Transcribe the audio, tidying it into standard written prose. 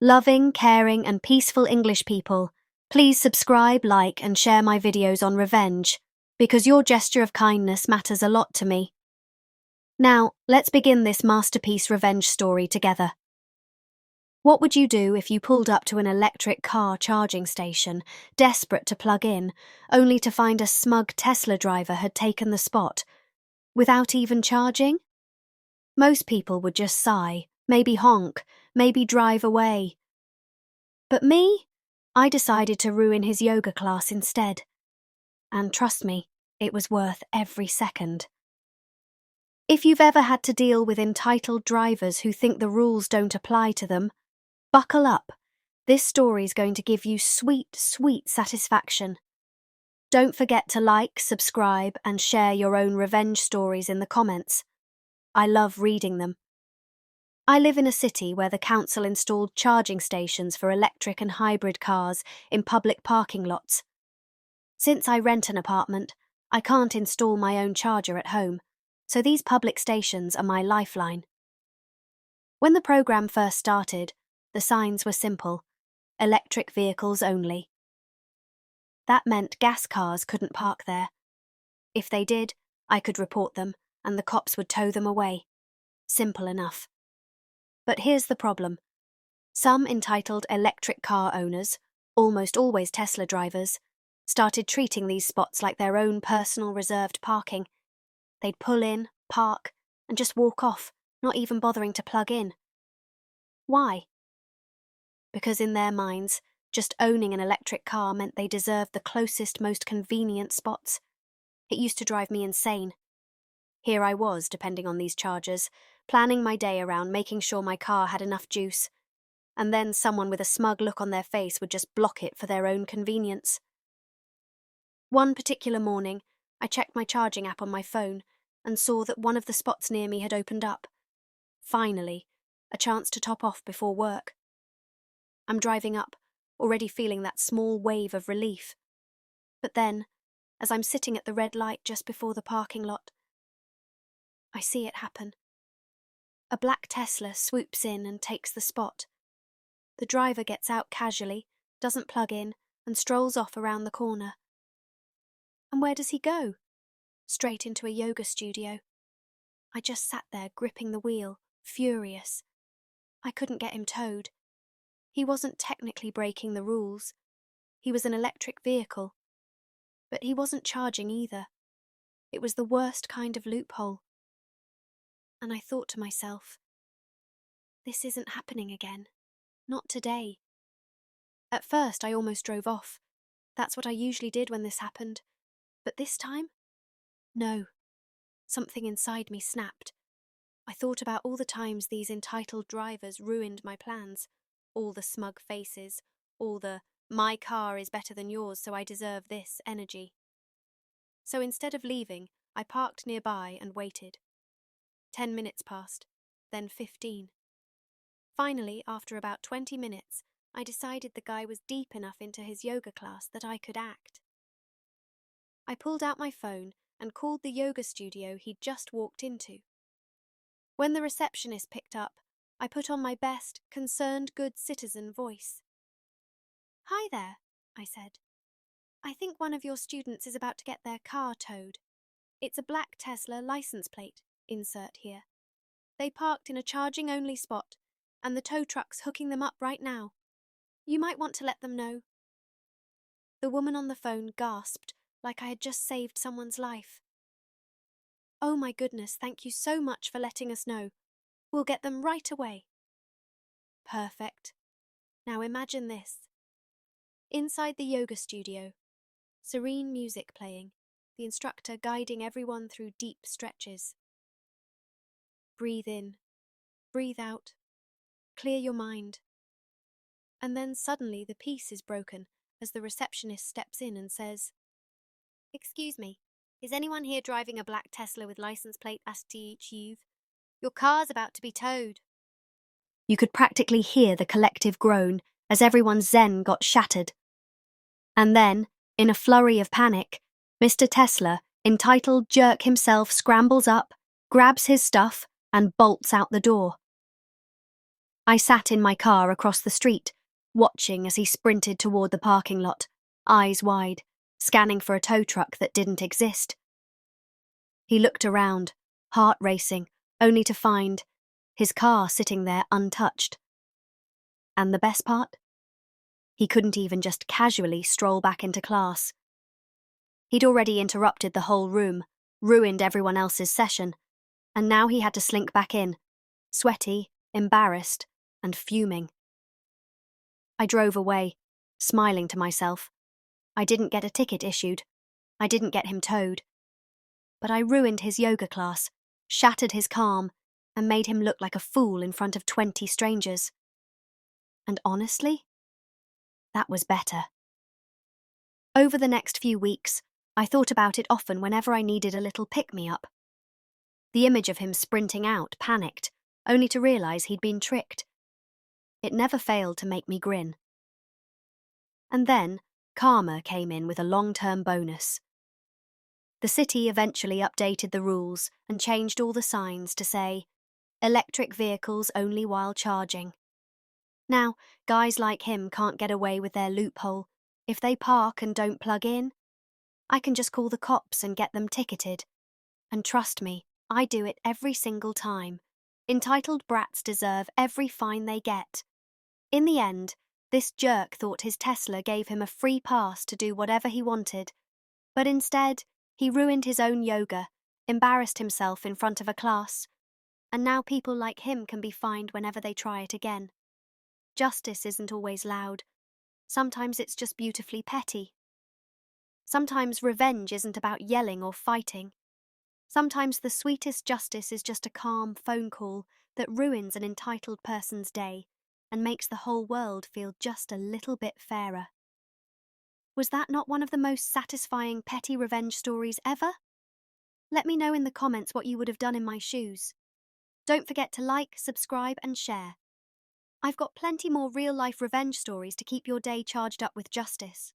Loving, caring, and peaceful English people, please subscribe, like, and share my videos on revenge, because your gesture of kindness matters a lot to me. Now, let's begin this masterpiece revenge story together. What would you do if you pulled up to an electric car charging station, desperate to plug in, only to find a smug Tesla driver had taken the spot, without even charging? Most people would just sigh, maybe honk, maybe drive away. But me? I decided to ruin his yoga class instead. And trust me, it was worth every second. If you've ever had to deal with entitled drivers who think the rules don't apply to them, buckle up. This story's going to give you sweet, sweet satisfaction. Don't forget to like, subscribe, and share your own revenge stories in the comments. I love reading them. I live in a city where the council installed charging stations for electric and hybrid cars in public parking lots. Since I rent an apartment, I can't install my own charger at home, so these public stations are my lifeline. When the program first started, the signs were simple: electric vehicles only. That meant gas cars couldn't park there. If they did, I could report them, and the cops would tow them away. Simple enough. But here's the problem. Some entitled electric car owners, almost always Tesla drivers, started treating these spots like their own personal reserved parking. They'd pull in, park, and just walk off, not even bothering to plug in. Why? Because in their minds, just owning an electric car meant they deserved the closest, most convenient spots. It used to drive me insane. Here I was, depending on these chargers, planning my day around making sure my car had enough juice, and then someone with a smug look on their face would just block it for their own convenience. One particular morning, I checked my charging app on my phone and saw that one of the spots near me had opened up. Finally, a chance to top off before work. I'm driving up, already feeling that small wave of relief. But then, as I'm sitting at the red light just before the parking lot, I see it happen. A black Tesla swoops in and takes the spot. The driver gets out casually, doesn't plug in, and strolls off around the corner. And where does he go? Straight into a yoga studio. I just sat there gripping the wheel, furious. I couldn't get him towed. He wasn't technically breaking the rules. He was an electric vehicle. But he wasn't charging either. It was the worst kind of loophole. And I thought to myself, this isn't happening again. Not today. At first, I almost drove off. That's what I usually did when this happened. But this time? No. Something inside me snapped. I thought about all the times these entitled drivers ruined my plans. All the smug faces, all the "my car is better than yours, so I deserve this" energy. So instead of leaving, I parked nearby and waited. 10 minutes passed, then 15. Finally, after about 20 minutes, I decided the guy was deep enough into his yoga class that I could act. I pulled out my phone and called the yoga studio he'd just walked into. When the receptionist picked up, I put on my best, concerned good citizen voice. "Hi there," I said. "I think one of your students is about to get their car towed. It's a black Tesla license plate, insert here. They parked in a charging-only spot, and the tow truck's hooking them up right now. You might want to let them know." The woman on the phone gasped like I had just saved someone's life. "Oh my goodness, thank you so much for letting us know. We'll get them right away." Perfect. Now imagine this. Inside the yoga studio, serene music playing, the instructor guiding everyone through deep stretches. Breathe in, breathe out, clear your mind. And then suddenly the peace is broken as the receptionist steps in and says, "Excuse me, is anyone here driving a black Tesla with license plate STHUV? Your car's about to be towed." You could practically hear the collective groan as everyone's zen got shattered. And then, in a flurry of panic, Mr. Tesla, entitled jerk himself, scrambles up, grabs his stuff, and bolts out the door. I sat in my car across the street, watching as he sprinted toward the parking lot, eyes wide, scanning for a tow truck that didn't exist. He looked around, heart racing, only to find his car sitting there untouched. And the best part? He couldn't even just casually stroll back into class. He'd already interrupted the whole room, ruined everyone else's session, and now he had to slink back in, sweaty, embarrassed, and fuming. I drove away, smiling to myself. I didn't get a ticket issued. I didn't get him towed. But I ruined his yoga class, shattered his calm, and made him look like a fool in front of 20 strangers. And honestly, that was better. Over the next few weeks, I thought about it often whenever I needed a little pick-me-up. The image of him sprinting out, panicked, only to realize he'd been tricked. It never failed to make me grin. And then, karma came in with a long-term bonus. The city eventually updated the rules and changed all the signs to say, "Electric vehicles only while charging." Now, guys like him can't get away with their loophole. If they park and don't plug in, I can just call the cops and get them ticketed. And trust me, I do it every single time. Entitled brats deserve every fine they get. In the end, this jerk thought his Tesla gave him a free pass to do whatever he wanted. But instead, he ruined his own yoga, embarrassed himself in front of a class, and now people like him can be fined whenever they try it again. Justice isn't always loud. Sometimes it's just beautifully petty. Sometimes revenge isn't about yelling or fighting. Sometimes the sweetest justice is just a calm phone call that ruins an entitled person's day and makes the whole world feel just a little bit fairer. Was that not one of the most satisfying petty revenge stories ever? Let me know in the comments what you would have done in my shoes. Don't forget to like, subscribe, and share. I've got plenty more real-life revenge stories to keep your day charged up with justice.